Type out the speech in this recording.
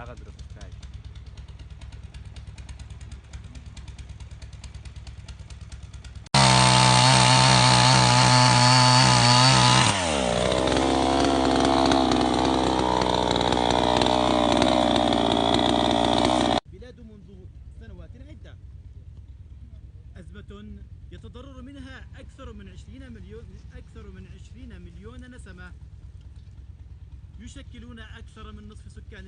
غادرو في بلاد منذ سنوات عدة أزمة يتضرر منها أكثر من 20 مليون نسمة، يشكلون أكثر من نصف سكان